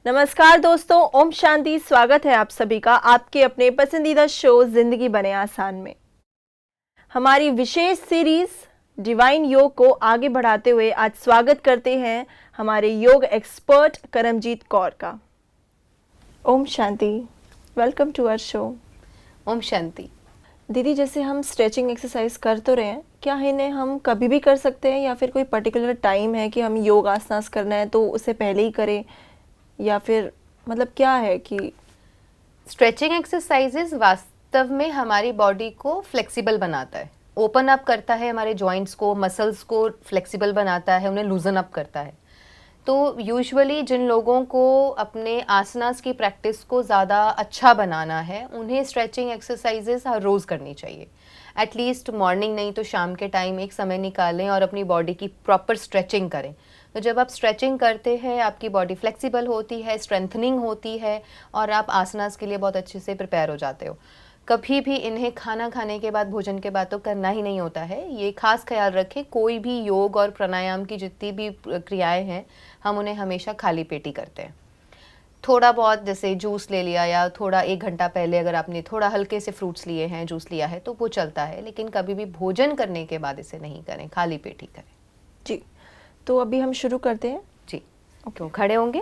नमस्कार दोस्तों, ओम शांति। स्वागत है आप सभी का आपके अपने पसंदीदा शो जिंदगी बने आसान में। हमारी विशेष सीरीज डिवाइन योग को आगे बढ़ाते हुए आज स्वागत करते हैं हमारे योग एक्सपर्ट करमजीत कौर का। Om Shanti, welcome to our show. Om Shanti. दीदी, जैसे हम स्ट्रेचिंग एक्सरसाइज कर तो रहे हैं, क्या इन्हें हम कभी भी कर सकते हैं या फिर कोई पर्टिकुलर टाइम है कि हम योग आसनास करना है तो उससे पहले ही करें, या फिर मतलब क्या है कि स्ट्रेचिंग एक्सरसाइजेज वास्तव में हमारी बॉडी को फ्लेक्सिबल बनाता है, ओपन अप करता है, हमारे जॉइंट्स को, मसल्स को फ्लेक्सिबल बनाता है, उन्हें लूजन अप करता है। तो यूजुअली जिन लोगों को अपने आसनास की प्रैक्टिस को ज़्यादा अच्छा बनाना है, उन्हें स्ट्रेचिंग एक्सरसाइजेज हर रोज़ करनी चाहिए। एटलीस्ट मॉर्निंग नहीं तो शाम के टाइम एक समय निकालें और अपनी बॉडी की प्रॉपर स्ट्रेचिंग करें। तो जब आप स्ट्रेचिंग करते हैं, आपकी बॉडी फ्लेक्सिबल होती है, स्ट्रेंथनिंग होती है और आप आसनास के लिए बहुत अच्छे से प्रिपेयर हो जाते हो। कभी भी इन्हें खाना खाने के बाद, भोजन के बाद तो करना ही नहीं होता है। ये खास ख्याल रखें, कोई भी योग और प्राणायाम की जितनी भी क्रियाएं हैं, हम उन्हें हमेशा खाली पेट ही करते हैं। थोड़ा बहुत जैसे जूस ले लिया, या थोड़ा 1 घंटा पहले अगर आपने थोड़ा हल्के से फ्रूट्स लिए हैं, जूस लिया है, तो वो चलता है, लेकिन कभी भी भोजन करने के बाद इसे नहीं करें, खाली पेट ही करें। जी। तो अभी हम शुरू करते हैं। जी। तो खड़े होंगे।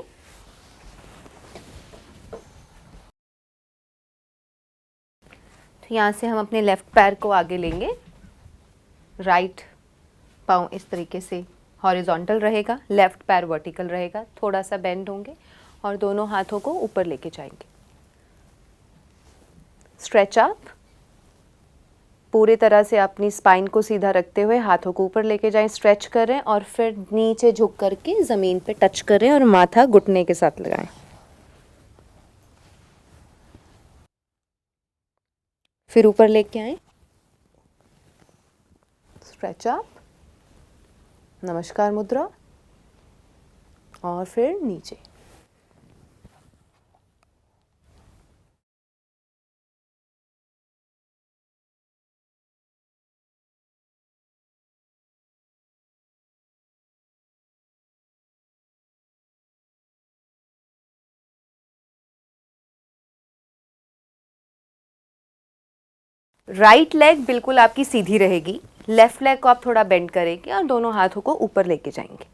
तो यहाँ से हम अपने लेफ्ट पैर को आगे लेंगे, राइट पाँव इस तरीके से हॉरिजॉन्टल रहेगा, लेफ्ट पैर वर्टिकल रहेगा, थोड़ा सा बेंड होंगे और दोनों हाथों को ऊपर लेके जाएंगे। स्ट्रेच अप, पूरे तरह से अपनी स्पाइन को सीधा रखते हुए हाथों को ऊपर लेके जाएं, स्ट्रेच करें और फिर नीचे झुक करके ज़मीन पे टच करें और माथा घुटने के साथ लगाएं। फिर ऊपर लेके आएं, स्ट्रेच अप, नमस्कार मुद्रा, और फिर नीचे। राइट लेग बिल्कुल आपकी सीधी रहेगी, लेफ्ट लेग को आप थोड़ा बेंड करेंगे और दोनों हाथों को ऊपर लेके जाएंगे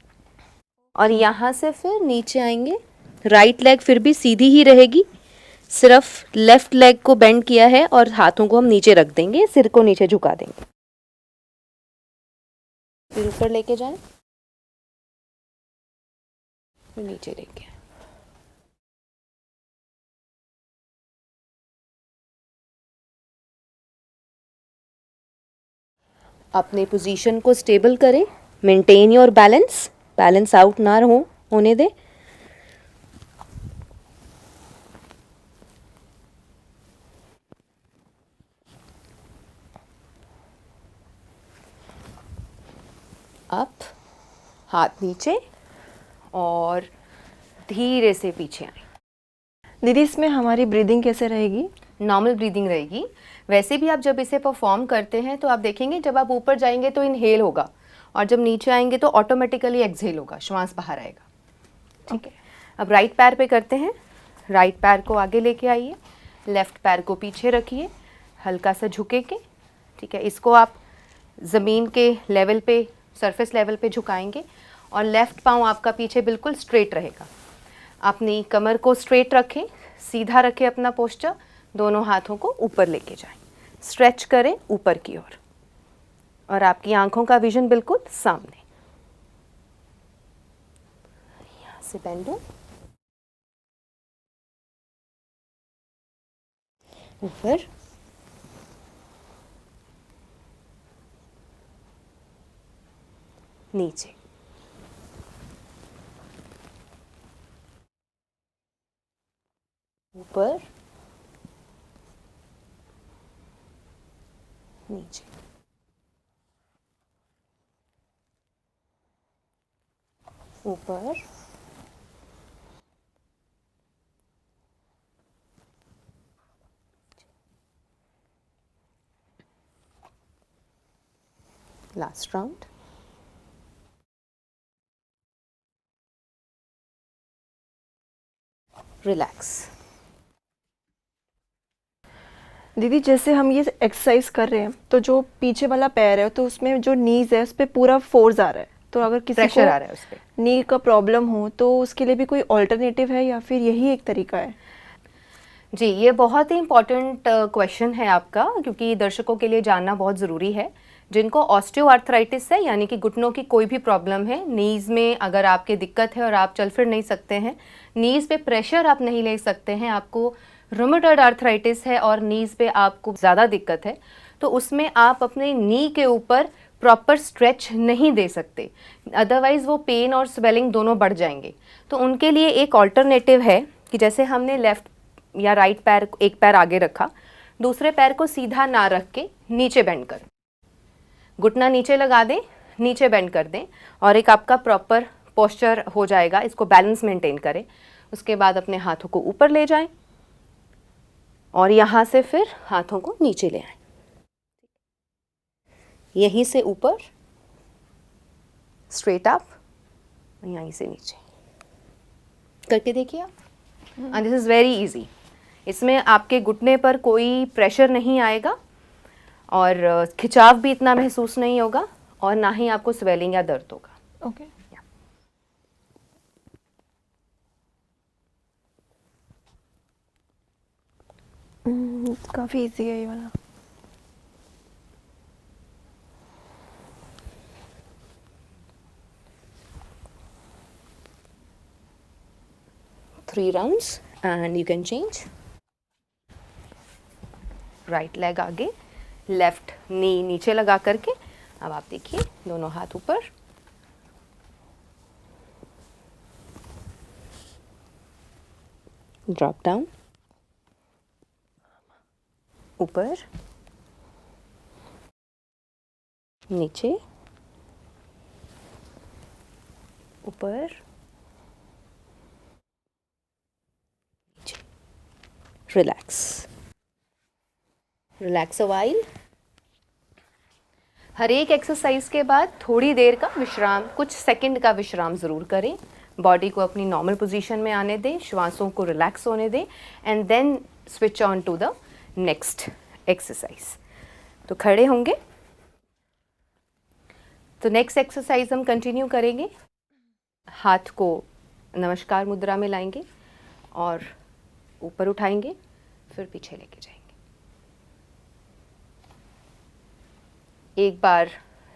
और यहाँ से फिर नीचे आएंगे। राइट लेग फिर भी सीधी ही रहेगी, सिर्फ लेफ्ट लेग को बेंड किया है और हाथों को हम नीचे रख देंगे, सिर को नीचे झुका देंगे। फिर ऊपर लेके जाएं, फिर नीचे लेके आएं। अपने पोजीशन को स्टेबल करें, maintain your balance, balance out ना होने दें। अप, हाथ नीचे और धीरे से पीछे आए। दीदी, इसमें हमारी ब्रीदिंग कैसे रहेगी? नॉर्मल ब्रीदिंग रहेगी। वैसे भी आप जब इसे परफॉर्म करते हैं तो आप देखेंगे, जब आप ऊपर जाएंगे तो इनहेल होगा और जब नीचे आएंगे तो ऑटोमेटिकली एक्सहेल होगा, श्वास बाहर आएगा। ठीक है। अब राइट पैर पे करते हैं। राइट पैर को आगे लेके आइए, लेफ्ट पैर को पीछे रखिए, हल्का सा झुके के। ठीक है, इसको आप ज़मीन के लेवल पे, सरफेस लेवल पे झुकाएंगे और लेफ्ट पाँव आपका पीछे बिल्कुल स्ट्रेट रहेगा। अपनी कमर को स्ट्रेट रखें, सीधा रखें अपना पोस्चर, दोनों हाथों को ऊपर लेके जाएं, स्ट्रेच करें ऊपर की ओर और आपकी आंखों का विजन बिल्कुल सामने। यहाँ से बेंड ऊपर, नीचे, ऊपर, नीचे, ऊपर, लास्ट राउंड। रिलैक्स। दीदी जैसे हम ये एक्सरसाइज कर रहे हैं तो जो पीछे वाला पैर है तो उसमें जो नीज है उस पे पूरा फोर्स आ रहा है, तो अगर किसी प्रेशर को आ रहा है उस पर। नी का प्रॉब्लम हो तो उसके लिए भी कोई ऑल्टरनेटिव है या फिर यही एक तरीका है? जी, ये बहुत ही इम्पॉर्टेंट क्वेश्चन है आपका, क्योंकि दर्शकों के लिए जानना बहुत ज़रूरी है। जिनको ऑस्टियोआर्थराइटिस है, यानी कि घुटनों की कोई भी प्रॉब्लम है, नीज़ में अगर आपके दिक्कत है और आप चल फिर नहीं सकते हैं, नीज़ पे प्रेशर आप नहीं ले सकते हैं, आपको रूमेटॉइड आर्थराइटिस है और नीज़ पे आपको ज़्यादा दिक्कत है, तो उसमें आप अपने नी के ऊपर प्रॉपर स्ट्रेच नहीं दे सकते, अदरवाइज़ वो पेन और स्वेलिंग दोनों बढ़ जाएंगे। तो उनके लिए एक ऑल्टरनेटिव है कि जैसे हमने लेफ़्ट या राइट पैर, एक पैर आगे रखा, दूसरे पैर को सीधा ना रख के नीचे बेंड कर, घुटना नीचे लगा दें, नीचे बेंड कर दें, और एक आपका प्रॉपर पोस्चर हो जाएगा। इसको बैलेंस मेंटेन करें। उसके बाद अपने हाथों को ऊपर ले जाएं और यहाँ से फिर हाथों को नीचे ले आएं, यहीं से ऊपर स्ट्रेट अप, यहीं से नीचे करके देखिए आप। And this is very easy. इसमें आपके घुटने पर कोई प्रेशर नहीं आएगा और खिंचाव भी इतना महसूस नहीं होगा और ना ही आपको स्वेलिंग या दर्द होगा। ओके। काफ़ी इजी है ये वाला। Three rounds and you can change. Right leg आगे, लेफ्ट नी नीचे लगा करके, अब आप देखिए दोनों हाथ ऊपर, ड्रॉप डाउन, ऊपर, नीचे, ऊपर, नीचे, रिलैक्स, रिलैक्स अ व्हाइल। हर एक एक्सरसाइज के बाद थोड़ी देर का विश्राम, कुछ सेकंड का विश्राम ज़रूर करें। बॉडी को अपनी नॉर्मल पोजीशन में आने दें, श्वासों को रिलैक्स होने दें, and then switch on to the next exercise. तो खड़े होंगे, तो नेक्स्ट एक्सरसाइज हम कंटिन्यू करेंगे। हाथ को नमस्कार मुद्रा में लाएंगे और ऊपर उठाएंगे, फिर पीछे लेके जाएंगे। एक बार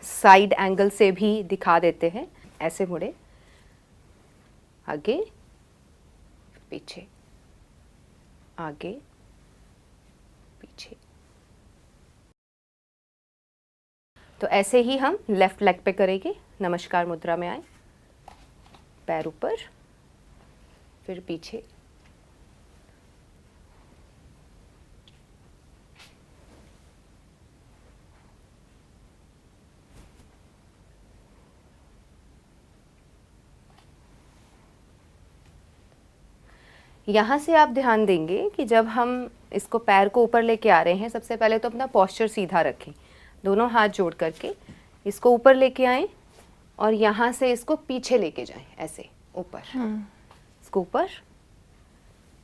साइड एंगल से भी दिखा देते हैं, ऐसे मुड़े, आगे, पीछे, आगे, पीछे। तो ऐसे ही हम लेफ्ट लेग पे करेंगे। नमस्कार मुद्रा में आए, पैर ऊपर, फिर पीछे, यहाँ से आप ध्यान देंगे कि जब हम इसको पैर को ऊपर लेके आ रहे हैं, सबसे पहले तो अपना पोस्चर सीधा रखें, दोनों हाथ जोड़ करके इसको ऊपर लेके आएं और यहाँ से इसको पीछे लेके जाएं, ऐसे ऊपर, इसको ऊपर,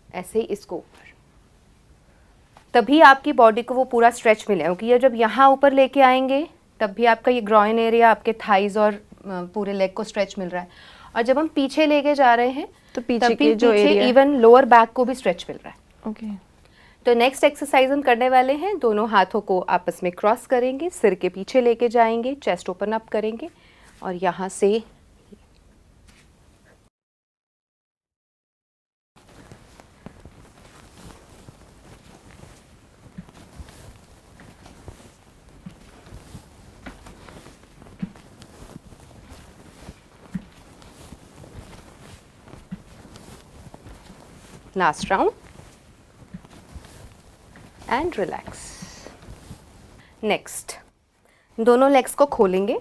ऐसे ही इसको ऊपर। तभी आपकी बॉडी को वो पूरा स्ट्रेच मिले, क्योंकि ये जब यहाँ ऊपर लेके आएंगे तब भी आपका ये ग्रॉइन एरिया, आपके थाइज और पूरे लेग को स्ट्रेच मिल रहा है, और जब हम पीछे लेके जा रहे हैं तो पीछे के जो एरिया, इवन लोअर बैक को भी स्ट्रेच मिल रहा है। ओके। तो नेक्स्ट एक्सरसाइज हम करने वाले हैं, दोनों हाथों को आपस में क्रॉस करेंगे, सिर के पीछे लेके जाएंगे, चेस्ट ओपन अप करेंगे और यहाँ से last round and relax. Next दोनों लेग्स को खोलेंगे।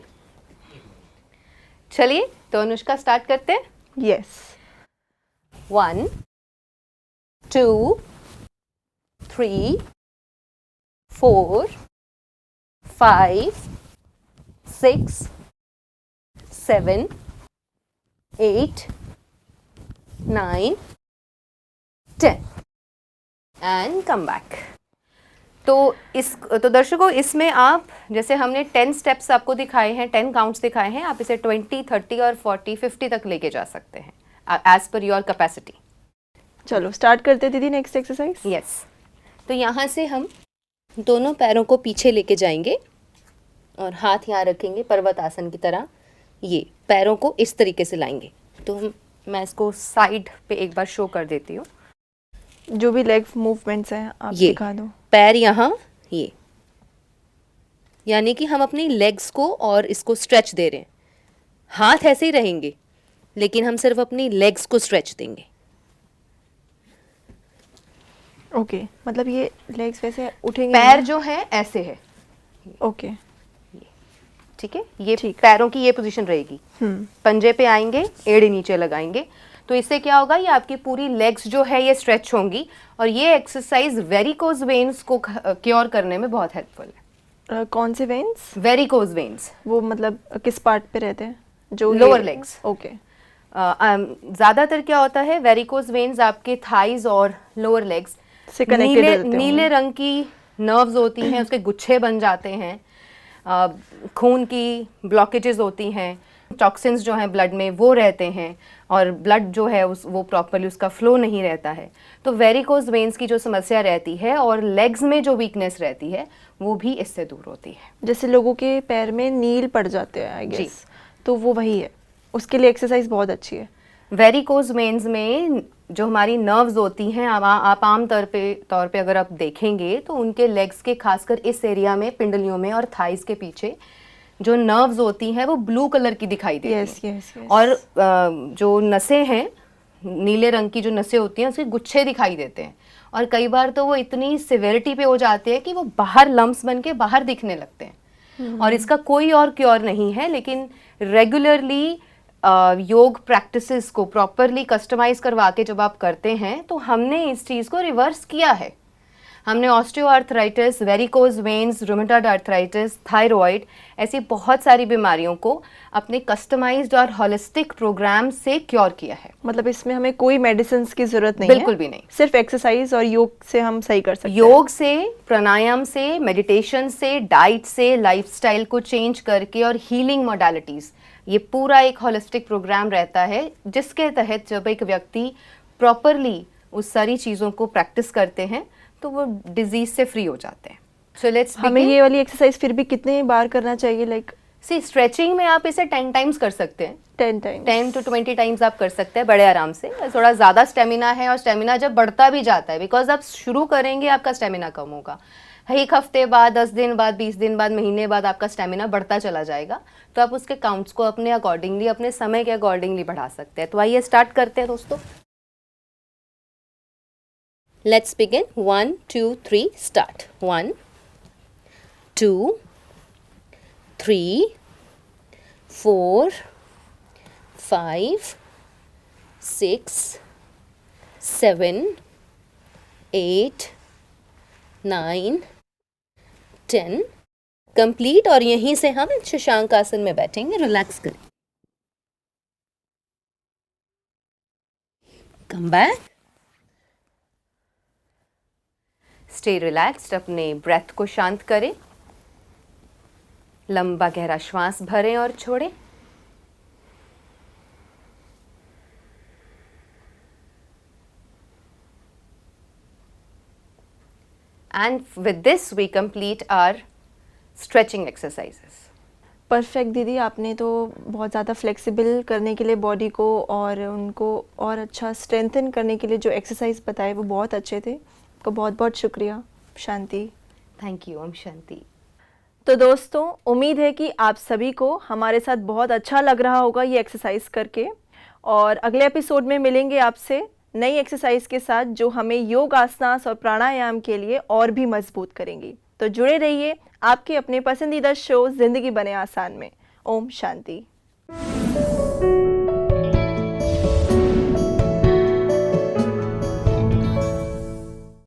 चलिए तो अनुष्का स्टार्ट करते हैं। यस। 1 2 3 4 5 6 7 8 9 10 and come back. तो दर्शकों, इसमें आप, जैसे हमने 10 स्टेप्स आपको दिखाए हैं, 10 काउंट्स दिखाए हैं, आप इसे 20, 30 और 40, 50 तक लेके जा सकते हैं एज पर योर कैपेसिटी। चलो स्टार्ट करते हैं दीदी नेक्स्ट एक्सरसाइज। यस। तो यहाँ से हम दोनों पैरों को पीछे लेके जाएंगे और हाथ यहाँ रखेंगे पर्वत आसन की तरह, ये पैरों को इस तरीके से लाएंगे। तो मैं इसको साइड पे एक बार शो कर देती हूँ। जो भी लेग मूवमेंट्स हैं आप ये दिखा दो। पैर यहाँ, ये यानी कि हम अपनी लेग्स को और इसको स्ट्रेच दे रहे हैं। हाथ ऐसे ही रहेंगे लेकिन हम सिर्फ अपनी लेग्स को स्ट्रेच देंगे। ओके मतलब ये लेग्स वैसे उठेंगे पैर नहीं? जो है ऐसे है, ओके ठीक है, ये ठीक। पैरों की ये पोजीशन रहेगी। पंजे पे आएंगे, एड़ी नीचे लगाएंगे, तो इससे क्या होगा, ये आपकी पूरी लेग्स जो है ये स्ट्रेच होंगी और ये एक्सरसाइज वेरिकोज वेन्स को क्योर करने में बहुत हेल्पफुल है। कौन से वेन्स? वेरिकोज वेन्स वो मतलब किस पार्ट पे रहते हैं? जो लोअर लेग्स। ओके। ज्यादातर क्या होता है, वेरिकोज वेन्स आपके थाइज और लोअर लेग्स से कनेक्टेड रहते हैं। नीले रंग की नर्व्स होती हैं, उसके गुच्छे बन जाते हैं, खून की ब्लॉकेजेस होती हैं, टॉक्सिन्स जो हैं ब्लड में वो रहते हैं और ब्लड जो है वो प्रॉपरली उसका फ्लो नहीं रहता है। तो वेरिकोज वेन्स की जो समस्या रहती है और लेग्स में जो वीकनेस रहती है वो भी इससे दूर होती है। जैसे लोगों के पैर में नील पड़ जाते हैं आई गेस, तो वो वही है, उसके लिए एक्सरसाइज बहुत अच्छी है। वेरिकोज वेन्स में जो हमारी नर्व्स होती हैं, आप आम तौर पे अगर आप देखेंगे तो उनके लेग्स के खासकर इस एरिया में, पिंडलियों में और थाइस के पीछे जो नर्व्स होती हैं वो ब्लू कलर की दिखाई देती हैं। yes. और जो नसें हैं, नीले रंग की जो नसें होती हैं उसके गुच्छे दिखाई देते हैं और कई बार तो वो इतनी सिवियरिटी पे हो जाते हैं कि वो बाहर लम्प्स बन के बाहर दिखने लगते हैं। और इसका कोई और क्योर नहीं है, लेकिन रेगुलरली योग प्रैक्टिसेस को प्रॉपरली कस्टमाइज करवा के जब आप करते हैं तो हमने इस चीज़ को रिवर्स किया है। हमने osteoarthritis, varicose veins, rheumatoid arthritis, thyroid, ऐसी बहुत सारी बीमारियों को अपने कस्टमाइज्ड और होलिस्टिक प्रोग्राम से क्योर किया है। मतलब इसमें हमें कोई मेडिसिन की जरूरत नहीं बिल्कुल है, भी नहीं, सिर्फ एक्सरसाइज और योग से हम सही कर सकते हैं। योग से, प्राणायाम से, मेडिटेशन से, डाइट से, लाइफस्टाइल को चेंज करके और हीलिंग मोडालिटीज, ये पूरा एक होलिस्टिक प्रोग्राम रहता है जिसके तहत जब एक व्यक्ति प्रॉपरली उस सारी चीज़ों को प्रैक्टिस करते हैं तो वो डिजीज से फ्री हो जाते हैं। सो लेट्स हमें ये वाली एक्सरसाइज फिर भी कितने बार करना चाहिए? लाइक स्ट्रेचिंग में आप इसे 10 टाइम्स कर सकते हैं, 10 टाइम्स, 10 to 20 टाइम्स आप कर सकते हैं बड़े आराम से। थोड़ा ज़्यादा स्टेमिना है और स्टेमिना जब बढ़ता भी जाता है, बिकॉज आप शुरू करेंगे आपका स्टेमिना कम होगा, एक हफ्ते बाद, 10 दिन बाद, 20 दिन बाद, महीने बाद आपका स्टेमिना बढ़ता चला जाएगा, तो आप उसके काउंट्स को अपने अकॉर्डिंगली, अपने समय के अकॉर्डिंगली बढ़ा सकते हैं। तो आइए स्टार्ट करते हैं दोस्तों। Let's begin. 1 2 3 स्टार्ट। 1 2 3 4 5 6 7 8 9 10 कंप्लीट। और यहीं से हम शशांक आसन में बैठेंगे, रिलैक्स करें। कम बैक, स्टे रिलैक्स्ड, अपने ब्रेथ को शांत करें, लंबा गहरा श्वास भरें और छोड़ें। And with this we complete our stretching exercises. Perfect दीदी, आपने तो बहुत ज़्यादा फ्लेक्सिबल करने के लिए बॉडी को और उनको और अच्छा स्ट्रेंथन करने के लिए जो एक्सरसाइज बताए वो बहुत अच्छे थे। आपका बहुत बहुत शुक्रिया। शांति। Thank you. ओम शांति। तो दोस्तों, उम्मीद है कि आप सभी को हमारे साथ बहुत अच्छा लग रहा होगा ये एक्सरसाइज करके, और अगले एपिसोड में मिलेंगे आपसे नई एक्सरसाइज के साथ जो हमें योग आसनास और प्राणायाम के लिए और भी मजबूत करेंगी। तो जुड़े रहिए आपके अपने पसंदीदा शो जिंदगी बने आसान में। ओम शांति।